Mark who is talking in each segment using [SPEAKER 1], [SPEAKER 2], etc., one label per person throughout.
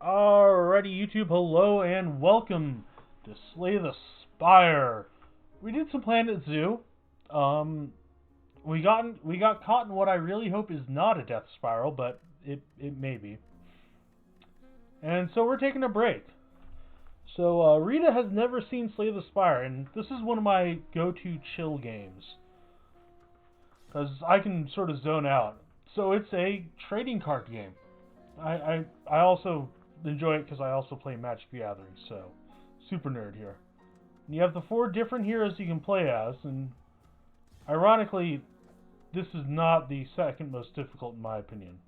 [SPEAKER 1] Alrighty, YouTube, hello and welcome to Slay the Spire. We did some Planet Zoo. We got caught in what I really hope is not a death spiral, but it may be. And so we're taking a break. So Rita has never seen Slay the Spire, and this is one of my go-to chill games because I can sort of zone out. So it's a trading card game. I also enjoy it because I also play Magic the Gathering, so super nerd here. And you have the 4 different heroes you can play as, and ironically, this is not the second most difficult in my opinion.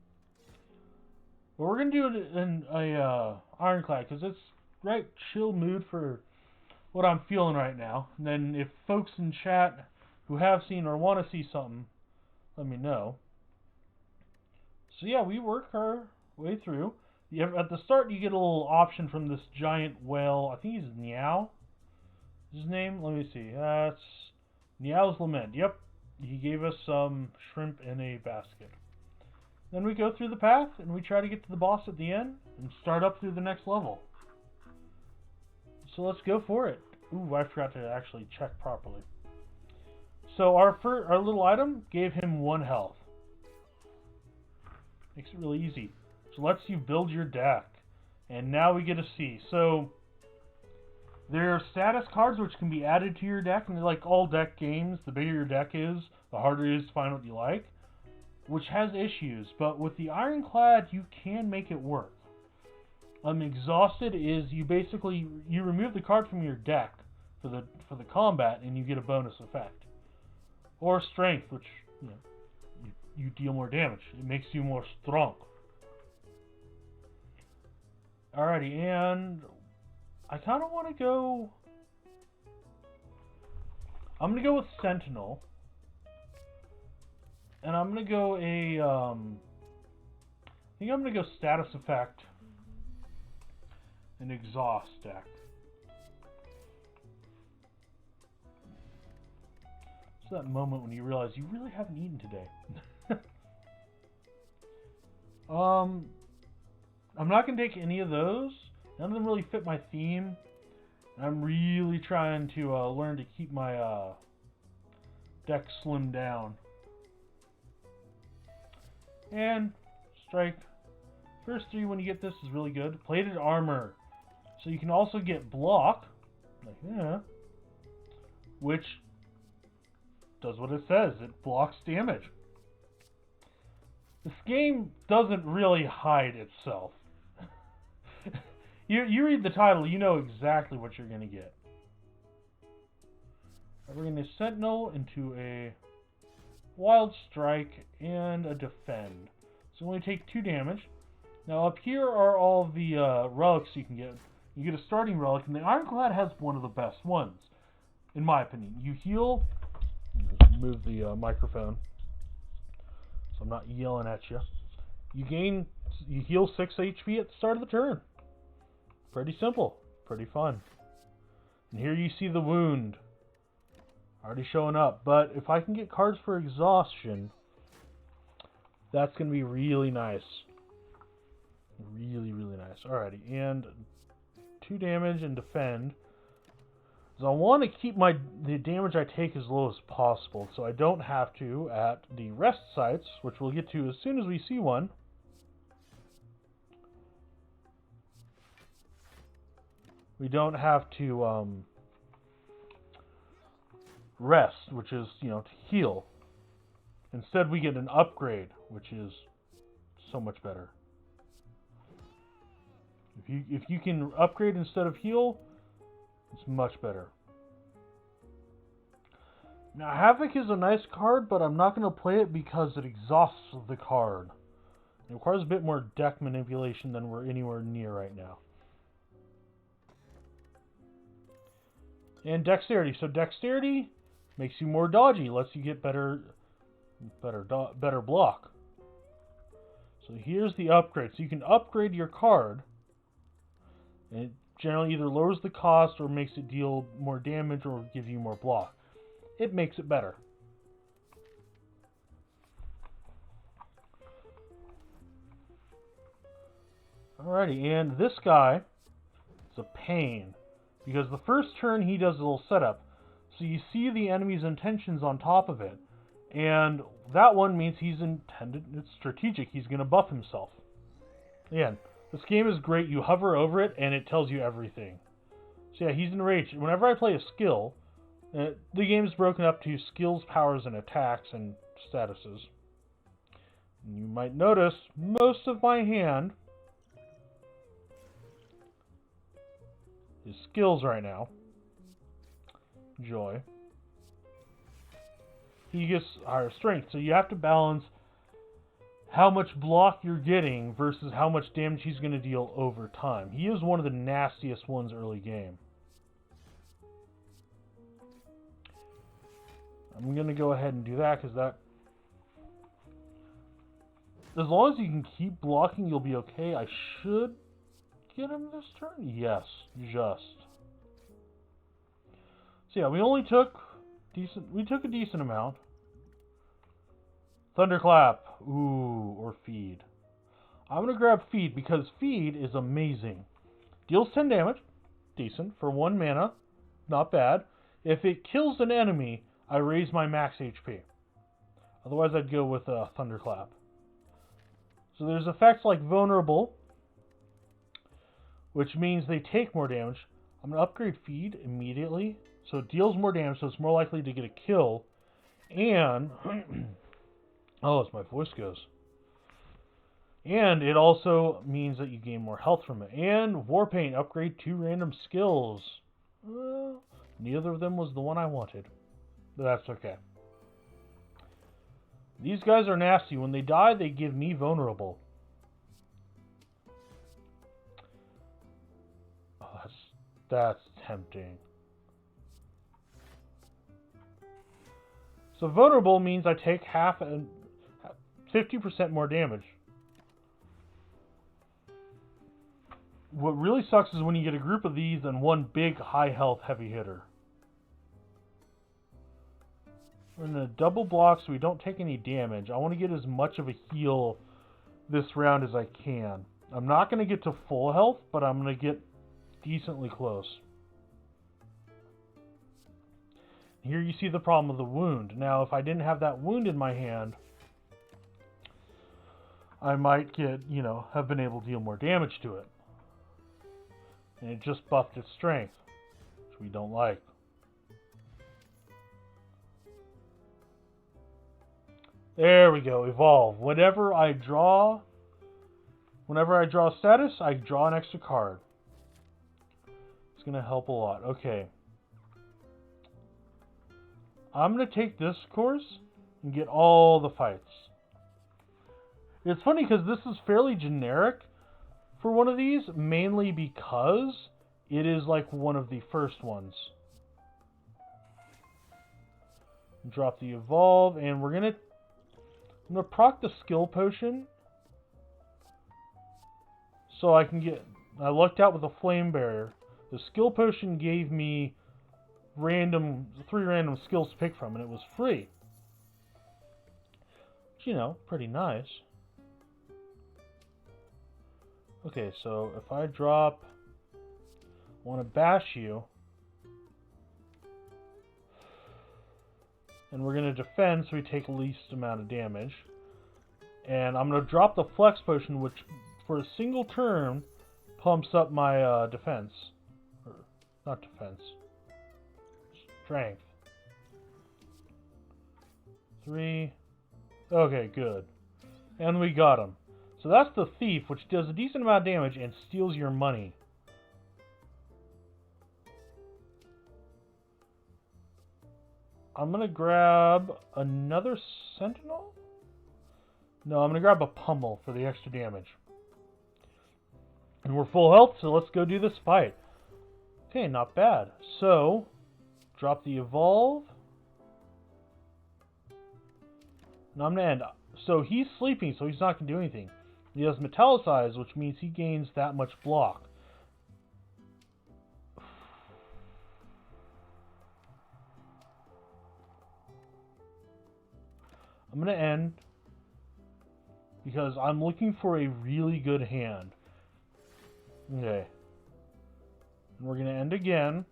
[SPEAKER 1] But we're gonna do it in a Ironclad because it's right chill mood for what I'm feeling right now. And then if folks in chat who have seen or want to see something, let me know. So yeah, we work our way through. At the start, you get a little option from this giant whale. I think he's Niao. His name? Let me see. That's Niao's Lament. Yep. He gave us some shrimp in a basket. Then we go through the path, and we try to get to the boss at the end, and start up through the next level. So let's go for it. Ooh, I forgot to actually check properly. So our little item gave him 1 health. Makes it really easy. So lets you build your deck. And now we get to see. So there are status cards which can be added to your deck, and like all deck games, the bigger your deck is, the harder it is to find what you like, which has issues. But with the Ironclad, you can make it work. Exhausted is you remove the card from your deck for the combat, and you get a bonus effect. Or strength, which you deal more damage. It makes you more strong. Alrighty, and I kind of want to go. I'm gonna go with Sentinel, and I'm gonna go I think I'm gonna go status effect and exhaust deck. It's that moment when you realize you really haven't eaten today. I'm not going to take any of those. None of them really fit my theme. I'm really trying to learn to keep my deck slimmed down. And strike. First 3 when you get this is really good. Plated armor. So you can also get block. Which does what it says. It blocks damage. This game doesn't really hide itself. You read the title, you know exactly what you're going to get. We're going to Sentinel into a Wild Strike and a Defend. So we only take 2 damage. Now up here are all the relics you can get. You get a starting relic, and the Ironclad has one of the best ones, in my opinion. You heal. Just move the microphone so I'm not yelling at you. You heal 6 HP at the start of the turn. Pretty simple, pretty fun. And here you see the wound already showing up. But if I can get cards for exhaustion, that's going to be really nice. Really, really nice. Alrighty, and 2 damage and defend. So I want to keep the damage I take as low as possible, so I don't have to at the rest sites, which we'll get to as soon as we see one. We don't have to rest, which is, to heal. Instead, we get an upgrade, which is so much better. If you can upgrade instead of heal, it's much better. Now, Havoc is a nice card, but I'm not going to play it because it exhausts the card. It requires a bit more deck manipulation than we're anywhere near right now. And Dexterity. So Dexterity makes you more dodgy, lets you get better block. So here's the upgrade. So you can upgrade your card, and it generally either lowers the cost or makes it deal more damage or give you more block. It makes it better. Alrighty, and this guy is a pain. Because the first turn he does a little setup. So you see the enemy's intentions on top of it. And that one means he's intended, it's strategic, he's going to buff himself. Again, this game is great. You hover over it and it tells you everything. So yeah, he's enraged. Whenever I play a skill, the game is broken up to skills, powers, and attacks and statuses. And you might notice most of my hand is skills right now. Joy. He gets higher strength, so you have to balance how much block you're getting versus how much damage he's going to deal over time. He is one of the nastiest ones early game. I'm going to go ahead and do that because that... As long as you can keep blocking, you'll be okay. I should get him this turn? Yes, just. So yeah, we only took a decent amount. Thunderclap. Ooh, or Feed. I'm going to grab Feed because Feed is amazing. Deals 10 damage. Decent. For 1 mana. Not bad. If it kills an enemy, I raise my max HP. Otherwise, I'd go with Thunderclap. So there's effects like Vulnerable, which means they take more damage. I'm going to upgrade Feed immediately. So it deals more damage, so it's more likely to get a kill. And... oh, as my voice goes. And it also means that you gain more health from it. And Warpaint, upgrade 2 random skills. Neither of them was the one I wanted. But that's okay. These guys are nasty. When they die, they give me Vulnerable. Oh, that's tempting. So Vulnerable means I take half and 50% more damage. What really sucks is when you get a group of these and one big high health heavy hitter. We're going to double block so we don't take any damage. I want to get as much of a heal this round as I can. I'm not going to get to full health, but I'm going to get decently close. Here you see the problem of the wound. Now, if I didn't have that wound in my hand, I might get, have been able to deal more damage to it. And it just buffed its strength, which we don't like. There we go, evolve. Whenever I draw a status, I draw an extra card. It's going to help a lot. Okay. I'm going to take this course and get all the fights. It's funny because this is fairly generic for one of these, mainly because it is like one of the first ones. Drop the evolve, and I'm going to proc the skill potion so I can get... I lucked out with a flame barrier. The skill potion gave me 3 random skills to pick from, and it was free. Which, pretty nice. Okay, so if I drop... I want to bash you. And we're going to defend so we take the least amount of damage. And I'm going to drop the flex potion, which for a single turn pumps up my defense. Or, not defense. Strength. 3. Okay, good. And we got him. So that's the Thief, which does a decent amount of damage and steals your money. I'm going to grab another Sentinel? No, I'm going to grab a Pummel for the extra damage. And we're full health, so let's go do this fight. Okay, not bad. So, drop the evolve. Now I'm going to end. So he's sleeping, so he's not going to do anything. He has Metallicize, which means he gains that much block. I'm going to end because I'm looking for a really good hand. Okay. And we're going to end again,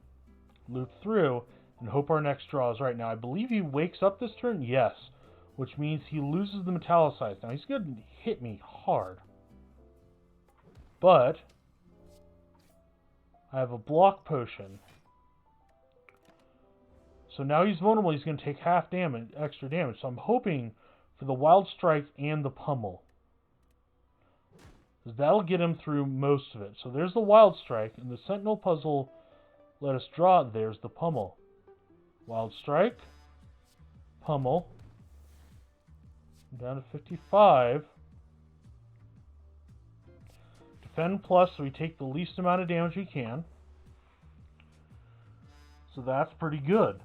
[SPEAKER 1] loop through, and hope our next draw is right. Now, I believe he wakes up this turn, yes, which means he loses the metallicize. Now, he's going to hit me hard. But I have a block potion. So now he's vulnerable. He's going to take half damage, extra damage. So I'm hoping for the Wild Strike and the Pummel, because that'll get him through most of it. So there's the Wild Strike, and the Sentinel puzzle let us draw. There's the Pummel. Wild Strike, Pummel, down to 55. Defend plus, so we take the least amount of damage we can. So that's pretty good.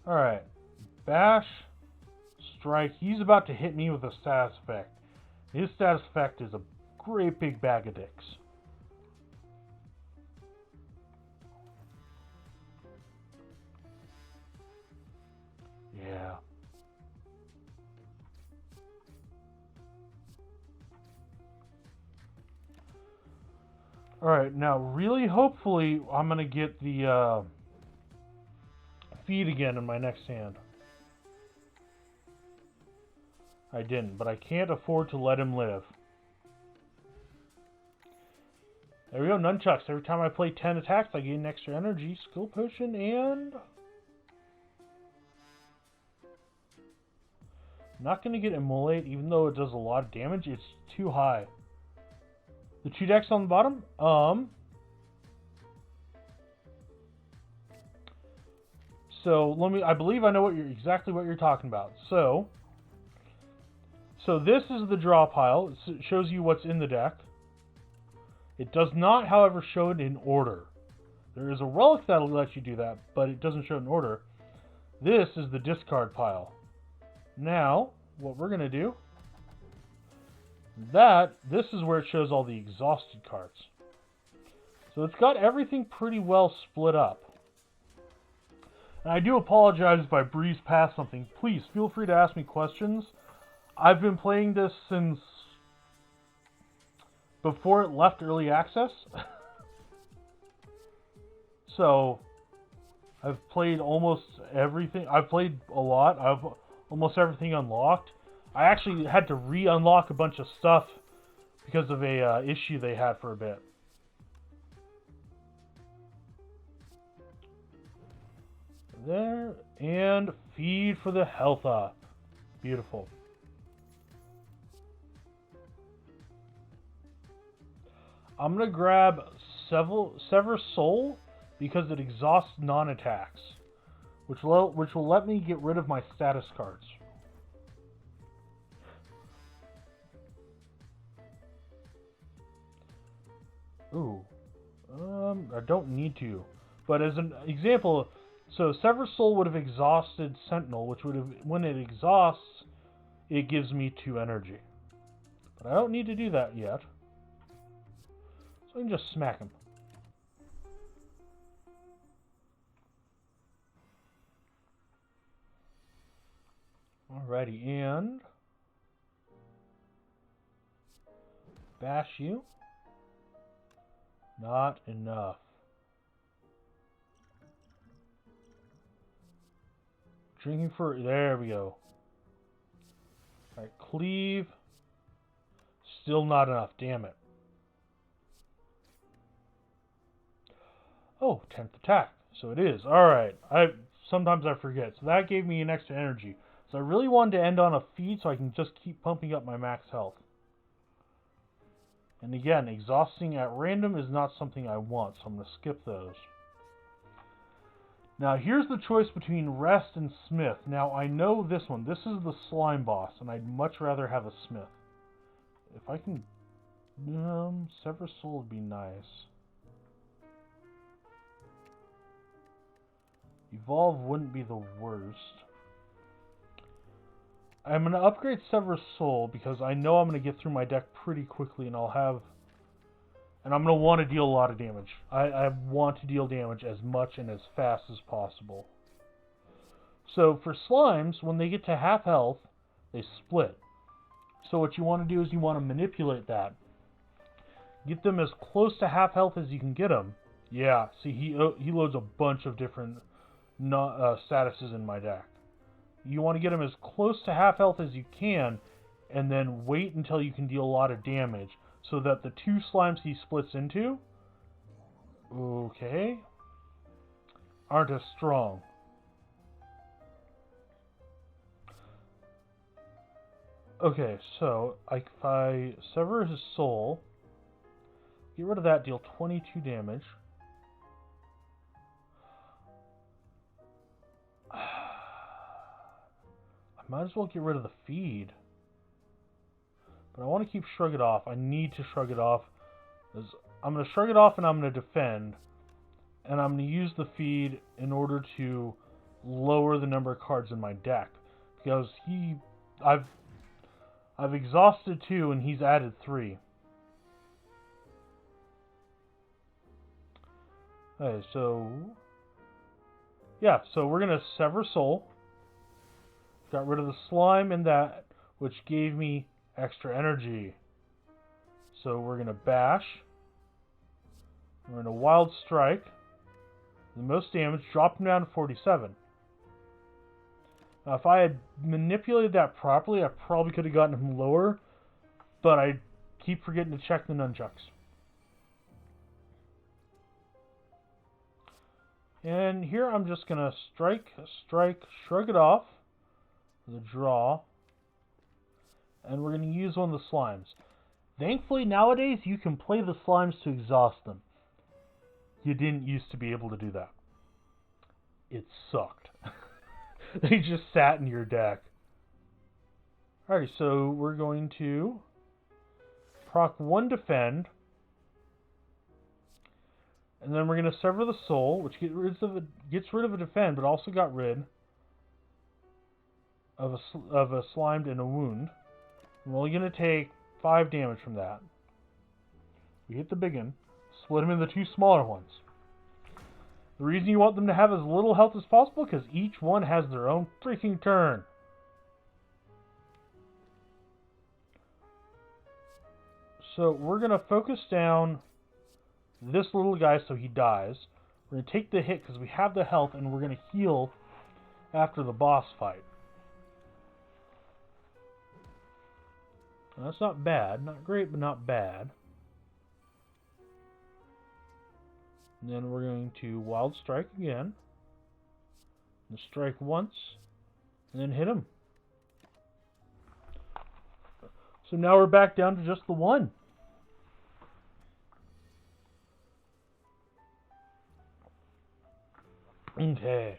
[SPEAKER 1] Alright. Bash, Strike. He's about to hit me with a status effect. His status effect is a great big bag of dicks. Yeah. Alright, now really hopefully I'm going to get the feed again in my next hand. I didn't, but I can't afford to let him live. There we go, nunchucks. Every time I play 10 attacks, I gain extra energy, skill potion, and... I'm not going to get Immolate, even though it does a lot of damage. It's too high. The 2 decks on the bottom? So I believe I know exactly what you're talking about. So this is the draw pile. It shows you what's in the deck. It does not, however, show it in order. There is a relic that'll let you do that, but it doesn't show it in order. This is the discard pile. Now, what we're going to do, this is where it shows all the exhausted cards. So it's got everything pretty well split up. And I do apologize if I breeze past something. Please, feel free to ask me questions. I've been playing this since before it left early access. So, I've played almost everything. I've played a lot. I've almost everything unlocked. I actually had to re-unlock a bunch of stuff because of a issue they had for a bit. There, and feed for the health up. Beautiful. I'm going to grab Sever Soul because it exhausts non-attacks, which will let me get rid of my status cards. Ooh. I don't need to. But as an example, so Sever Soul would have exhausted Sentinel, which would have, when it exhausts, it gives me 2 energy. But I don't need to do that yet. So I can just smack him. Alrighty, and bash you. Not enough. Drinking for... There we go. Alright, cleave. Still not enough. Damn it. Oh, 10th attack. So it is. Alright. Sometimes I forget. So that gave me an extra energy. So I really wanted to end on a feed so I can just keep pumping up my max health. And again, exhausting at random is not something I want, so I'm going to skip those. Now, here's the choice between Rest and Smith. Now, I know this one. This is the slime boss, and I'd much rather have a Smith. If I can... Sever Soul would be nice. Evolve wouldn't be the worst. I'm going to upgrade Sever Soul because I know I'm going to get through my deck pretty quickly, and I'll have... And I'm going to want to deal a lot of damage. I want to deal damage as much and as fast as possible. So for slimes, when they get to half health, they split. So what you want to do is you want to manipulate that. Get them as close to half health as you can get them. Yeah, see, he loads a bunch of different statuses in my deck. You want to get them as close to half health as you can, and then wait until you can deal a lot of damage, so that the two slimes he splits into, okay, aren't as strong. Okay, so if I sever his soul, get rid of that, deal 22 damage. I might as well get rid of the feed. But I want to keep Shrug It Off. I need to Shrug It Off. I'm going to Shrug It Off and I'm going to defend. And I'm going to use the feed in order to lower the number of cards in my deck. Because I've exhausted 2 and he's added 3. Okay, so... yeah, so we're going to Sever Soul. Got rid of the slime and that, which gave me extra energy. So we're going to Bash. We're going to Wild Strike. The most damage, drop him down to 47. Now, if I had manipulated that properly, I probably could have gotten him lower, but I keep forgetting to check the nunchucks. And here I'm just going to strike, Shrug It Off, the draw, and we're going to use one of the slimes. Thankfully, nowadays, you can play the slimes to exhaust them. You didn't used to be able to do that. It sucked. They just sat in your deck. Alright, so we're going to proc 1 defend, and then we're going to sever the soul, which gets rid of a defend, but also got rid of a slimed and a wound. We're only going to take 5 damage from that. We hit the big one, split them into 2 smaller ones. The reason you want them to have as little health as possible, because each one has their own freaking turn. So we're going to focus down this little guy so he dies. We're going to take the hit because we have the health, and we're going to heal after the boss fight. Now, that's not bad. Not great, but not bad. And then we're going to Wild Strike again. And strike once. And then hit him. So now we're back down to just the 1. Okay.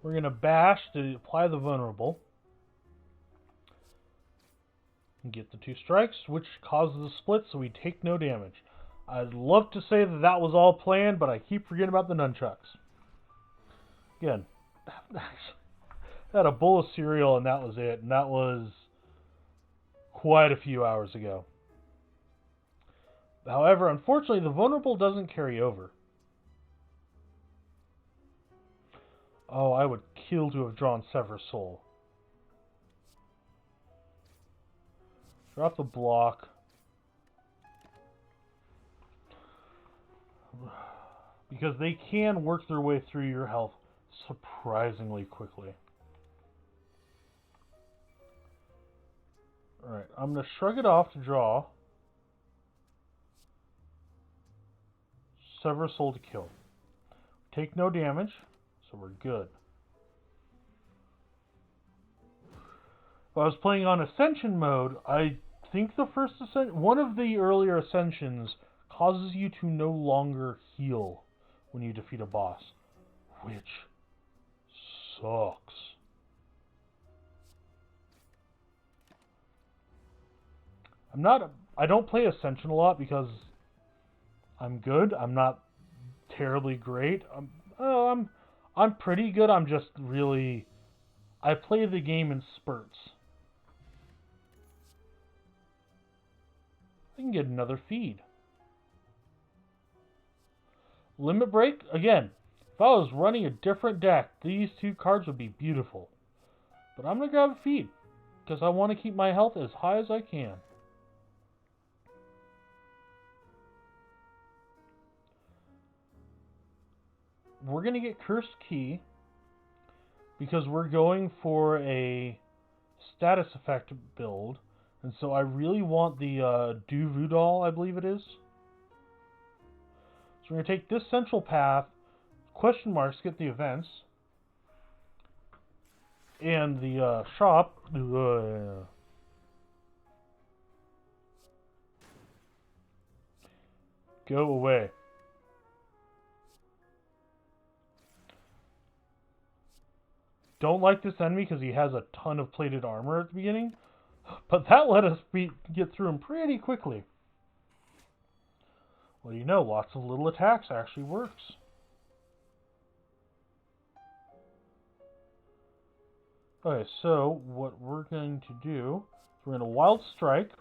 [SPEAKER 1] We're going to Bash to apply the vulnerable. And get the 2 strikes, which causes a split, so we take no damage. I'd love to say that that was all planned, but I keep forgetting about the nunchucks. Again, I had a bowl of cereal and that was it, and that was quite a few hours ago. However, unfortunately, the vulnerable doesn't carry over. Oh, I would kill to have drawn Sever Soul. Drop the block. Because they can work their way through your health surprisingly quickly. Alright, I'm going to Shrug It Off to draw. Sever Soul to kill. Take no damage, so we're good. If I was playing on Ascension mode, I think the first one of the earlier Ascensions causes you to no longer heal when you defeat a boss, which sucks. I don't play Ascension a lot because I'm good. I'm not terribly great. I'm pretty good. I'm just really, I play the game in spurts. I can get another feed. Limit Break, again, if I was running a different deck, these 2 cards would be beautiful. But I'm going to grab a feed. because I want to keep my health as high as I can. We're going to get Cursed Key because we're going for a status effect build. And so I really want the Do Voodoo doll, I believe it is. So we're going to take this central path, question marks, get the events. And the shop. Go away. Don't like this enemy because he has a ton of plated armor at the beginning. But that let us get through him pretty quickly. Well, you know, lots of little attacks actually works. Okay, so what we're going to do is we're going to Wild Strike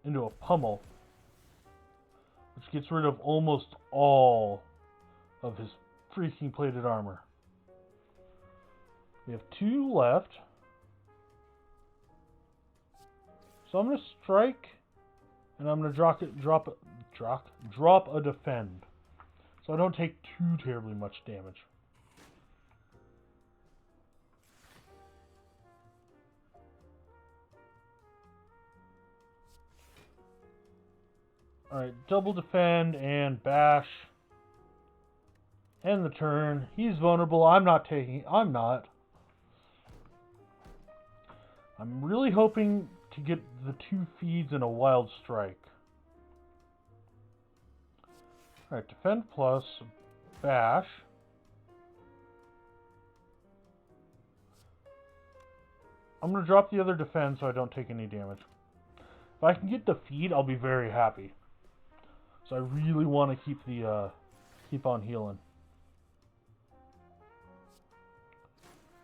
[SPEAKER 1] into a Pummel, which gets rid of almost all of his freaking plated armor. We have 2 left. So I'm going to strike, and I'm going to drop a defend. So I don't take too terribly much damage. Alright, double defend and bash. End the turn. He's vulnerable. I'm not. I'm really hoping to get the 2 feeds and a Wild Strike. Alright, defend plus bash. I'm going to drop the other defend so I don't take any damage. If I can get the feed, I'll be very happy. So I really want to keep on healing.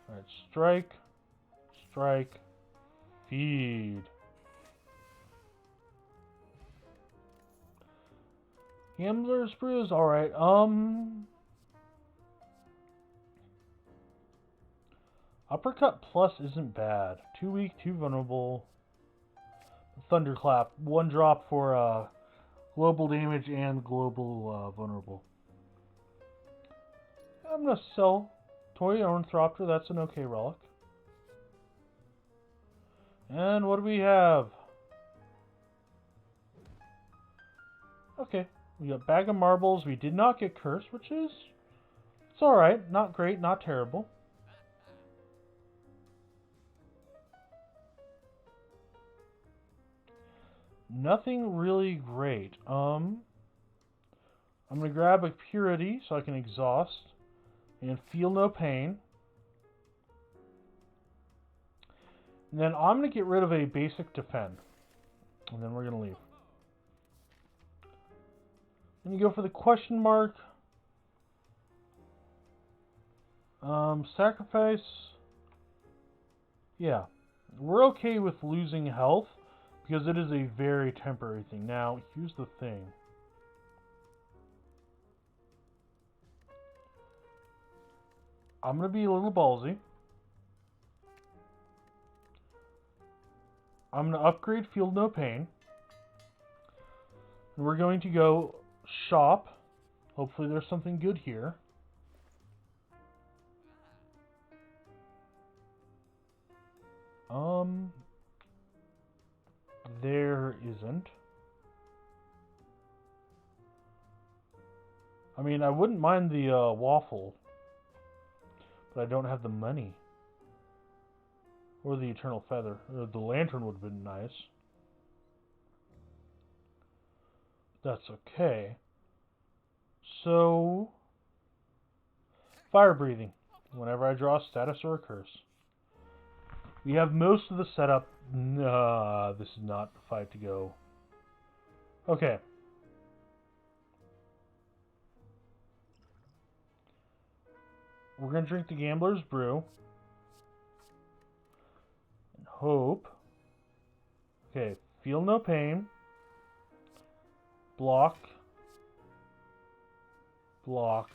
[SPEAKER 1] Alright, strike, strike, feed. Gambler's Brew is alright. Uppercut plus isn't bad. 2 weak, 2 vulnerable. Thunderclap, 1 drop for global damage and global vulnerable. I'm gonna sell Toy Ornithopter. That's an okay relic. And what do we have? Okay, we got Bag of Marbles. We did not get Cursed, which is... it's alright. Not great, not terrible. Nothing really great. I'm going to grab a Purity so I can exhaust and feel no pain. And then I'm going to get rid of a basic defend. And then we're going to leave. Then you go for the question mark. Sacrifice. Yeah. We're okay with losing health because it is a very temporary thing. Now, here's the thing. I'm going to be a little ballsy. I'm going to upgrade Feel No Pain. And we're going to go shop. Hopefully there's something good here. There isn't. I mean, I wouldn't mind the waffle, but I don't have the money. Or the Eternal Feather. Or the Lantern would have been nice. That's okay. So, Fire Breathing. Whenever I draw a status or a curse. We have most of the setup. This is not the fight to go. Okay. We're going to drink the Gambler's Brew. And hope. Okay. Feel no pain. Block. Block.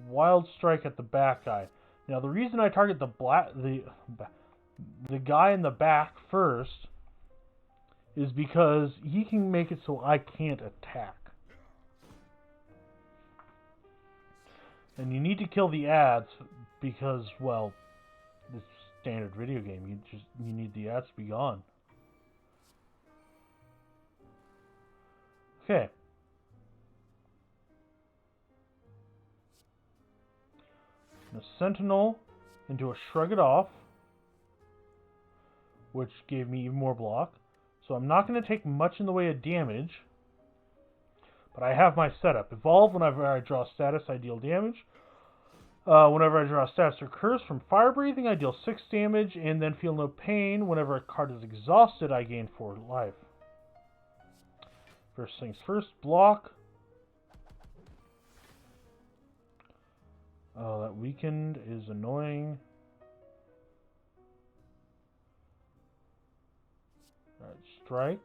[SPEAKER 1] Wild Strike at the back guy. Now the reason I target the guy in the back first is because he can make it so I can't attack. And you need to kill the ads because, well, it's standard video game. You need the ads to be gone. Okay. A Sentinel into a Shrug It Off, which gave me even more block. So I'm not going to take much in the way of damage, but I have my setup. Evolve whenever I draw status, I deal damage. Whenever I draw a status or curse from Fire Breathing, I deal 6 damage, and then feel no pain. Whenever a card is exhausted, I gain 4 life. First things first, block. Oh, that weakened is annoying. Alright, strike.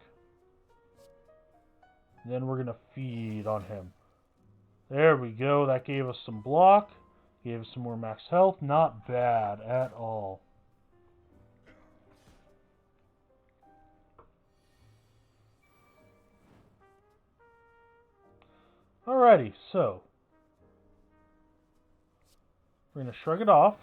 [SPEAKER 1] Then we're going to feed on him. There we go. That gave us some block. Gave us some more max health. Not bad at all. Alrighty, so we're going to Shrug It Off.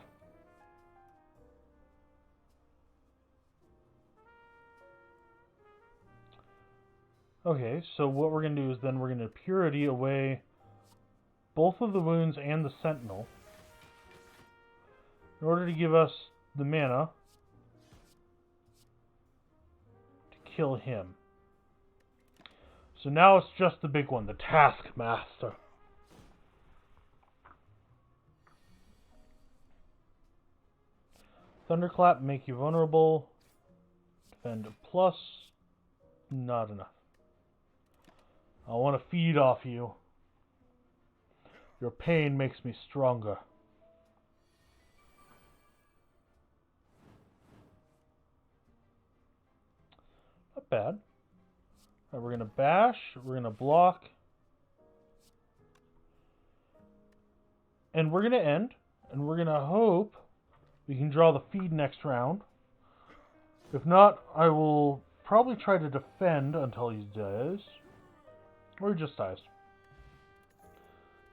[SPEAKER 1] Okay, so what we're going to do is then we're going to Purity away both of the wounds and the Sentinel in order to give us the mana to kill him. So now it's just the big one, the Taskmaster. Thunderclap, make you vulnerable. Defend plus. Not enough. I want to feed off you. Your pain makes me stronger. Not bad. Right, we're going to bash. We're going to block. And we're going to end. And we're going to hope we can draw the feed next round. If not, I will probably try to defend until he dies. Or he just dies.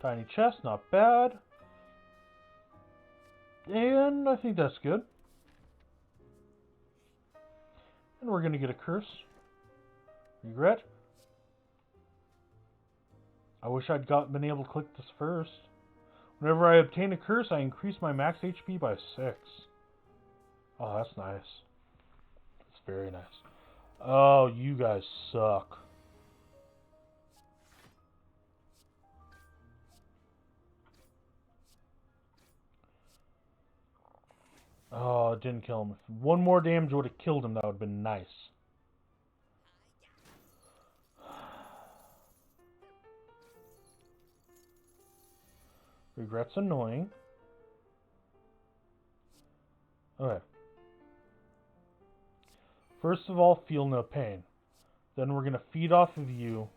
[SPEAKER 1] Tiny chest, not bad. And I think that's good. And we're going to get a curse. Regret. I wish I'd been able to click this first. Whenever I obtain a curse, I increase my max HP by 6. Oh, that's nice. That's very nice. Oh, you guys suck. Oh, it didn't kill him. If one more damage would have killed him, that would have been nice. Regret's annoying. Okay. First of all, feel no pain. Then we're going to feed off of you.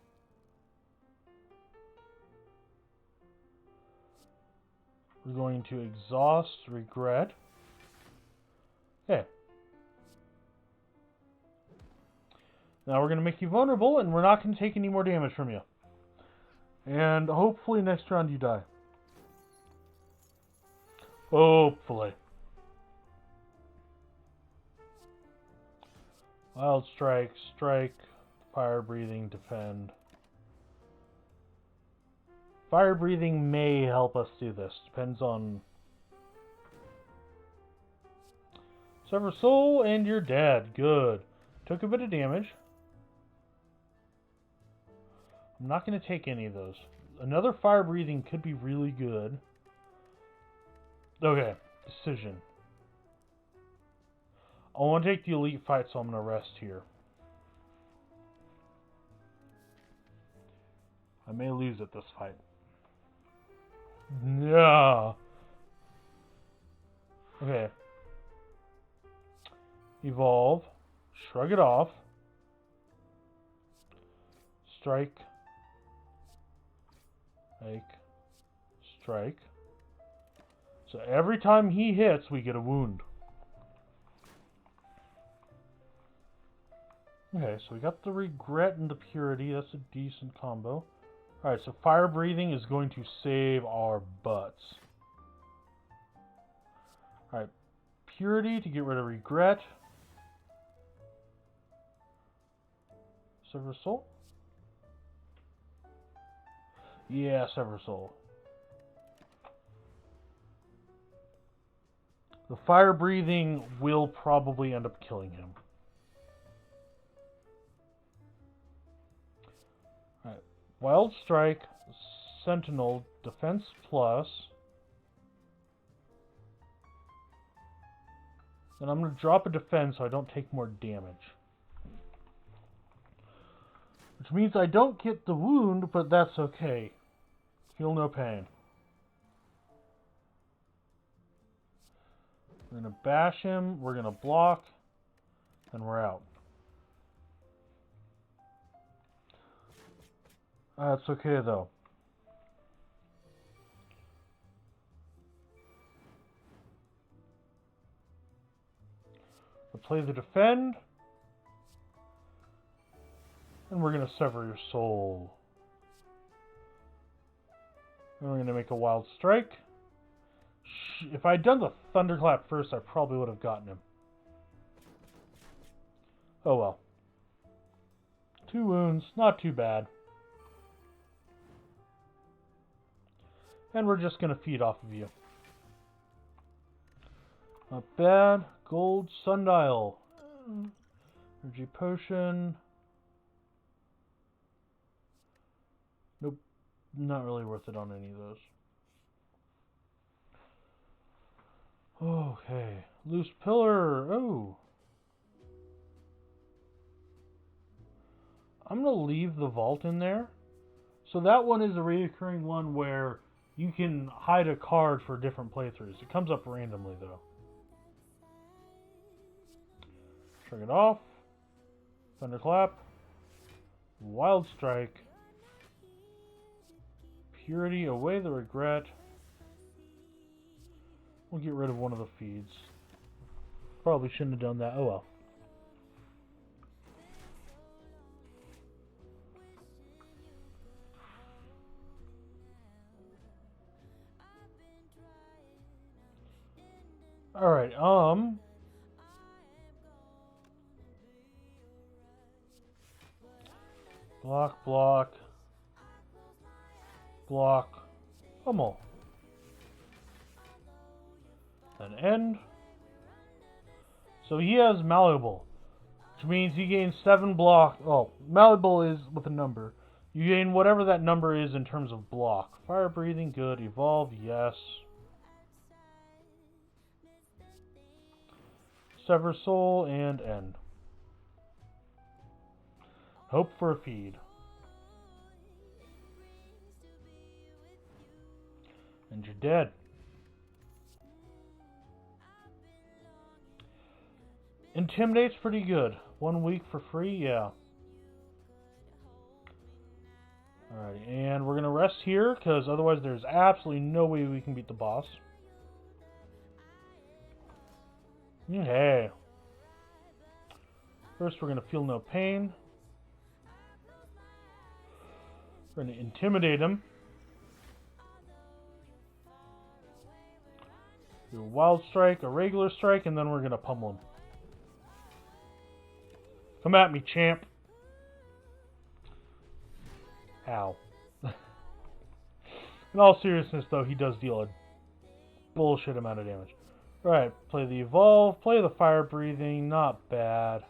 [SPEAKER 1] We're going to exhaust regret. Okay. Now we're going to make you vulnerable, and we're not going to take any more damage from you. And hopefully next round you die. Hopefully. Wild Strike, Strike, Fire Breathing, Defend. Fire Breathing may help us do this. Depends on... Sever Soul, and you're dead. Good. Took a bit of damage. I'm not going to take any of those. Another Fire Breathing could be really good. Okay. Decision. I want to take the elite fight, so I'm going to rest here. I may lose at this fight. Yeah. Okay. Evolve. Shrug It Off. Strike. Like. Strike. So every time he hits, we get a wound. Okay, so we got the regret and the purity. That's a decent combo. Alright, so fire breathing is going to save our butts. Alright, purity to get rid of regret. Sever soul? Yeah, sever soul. The fire breathing will probably end up killing him. Alright. Wild Strike, Sentinel, Defense Plus. Then I'm going to drop a defense so I don't take more damage. Which means I don't get the wound, but that's okay. Feel no pain. We're going to bash him, we're going to block, and we're out. That's okay though. We'll play the defend. And we're going to sever your soul. And we're going to make a wild strike. If I'd done the thunderclap first, I probably would have gotten him. Oh well. 2 wounds, not too bad. And we're just going to feed off of you. Not bad. Gold sundial. Energy potion. Nope. Not really worth it on any of those. Okay. Loose pillar. Oh. I'm going to leave the vault in there. So that one is a reoccurring one where you can hide a card for different playthroughs. It comes up randomly though. Shrug it off. Thunderclap. Wild Strike. Purity, away the regret. We'll get rid of one of the feeds. Probably shouldn't have done that. Oh well. Alright, block, block. Block. Pummel. Then end. So he has Malleable, which means he gains 7 block. Oh, Malleable is with a number. You gain whatever that number is in terms of block. Fire breathing, good. Evolve, yes. Sever soul and end. Hope for a feed. And you're dead. Intimidate's pretty good. 1 week for free, yeah. Alright, and we're going to rest here, because otherwise there's absolutely no way we can beat the boss. Okay. First we're going to feel no pain. We're going to intimidate him. Do a wild strike, a regular strike, and then we're going to pummel him. Come at me, champ. Ow. In all seriousness, though, he does deal a bullshit amount of damage. Right, play the evolve, play the fire breathing, not bad.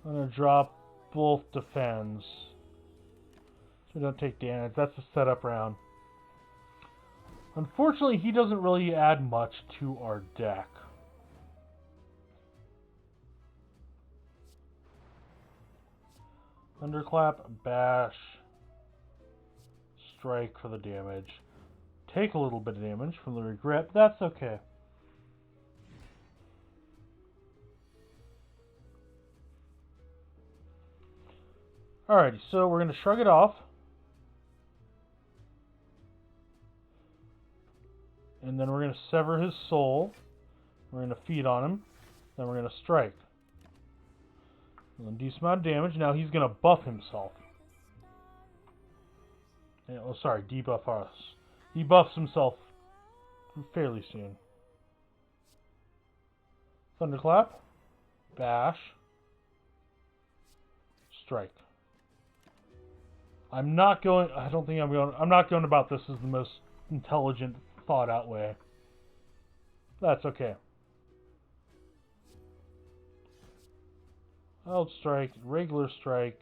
[SPEAKER 1] I'm going to drop both defends. So we don't take damage. That's the setup round. Unfortunately, he doesn't really add much to our deck. Thunderclap, bash, strike for the damage. Take a little bit of damage from the regret, but that's okay. Alrighty, so we're going to shrug it off. And then we're going to sever his soul. We're going to feed on him. Then we're going to strike. And then decent amount of damage. Now he's going to buff himself. And, oh, sorry, debuff us. He buffs himself fairly soon. Thunderclap. Bash. Strike. I'm not going about this as the most intelligent, thought out way. That's okay. I'll strike, regular strike.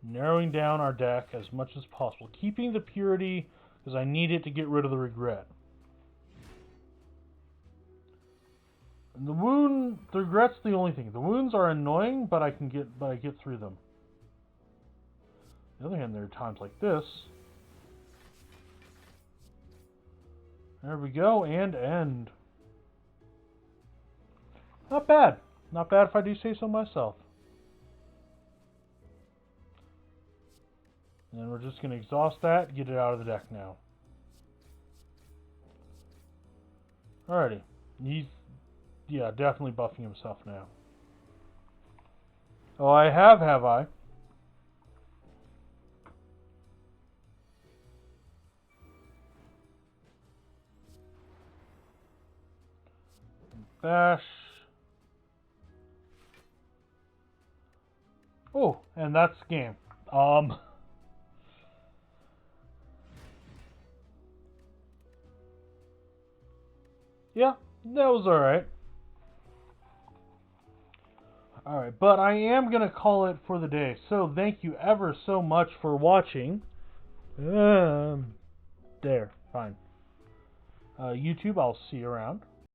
[SPEAKER 1] Narrowing down our deck as much as possible. Keeping the purity because I need it to get rid of the regret. And the regret's the only thing. The wounds are annoying, but I get through them. On the other hand, there are times like this. There we go, and end. Not bad. Not bad if I do say so myself. And then we're just going to exhaust that, get it out of the deck now. Alrighty. He's, yeah, definitely buffing himself now. Oh, I have I? Bash. Oh, and that's the game. Yeah, that was alright. Alright, but I am going to call it for the day. So, thank you ever so much for watching. There, fine. YouTube, I'll see you around.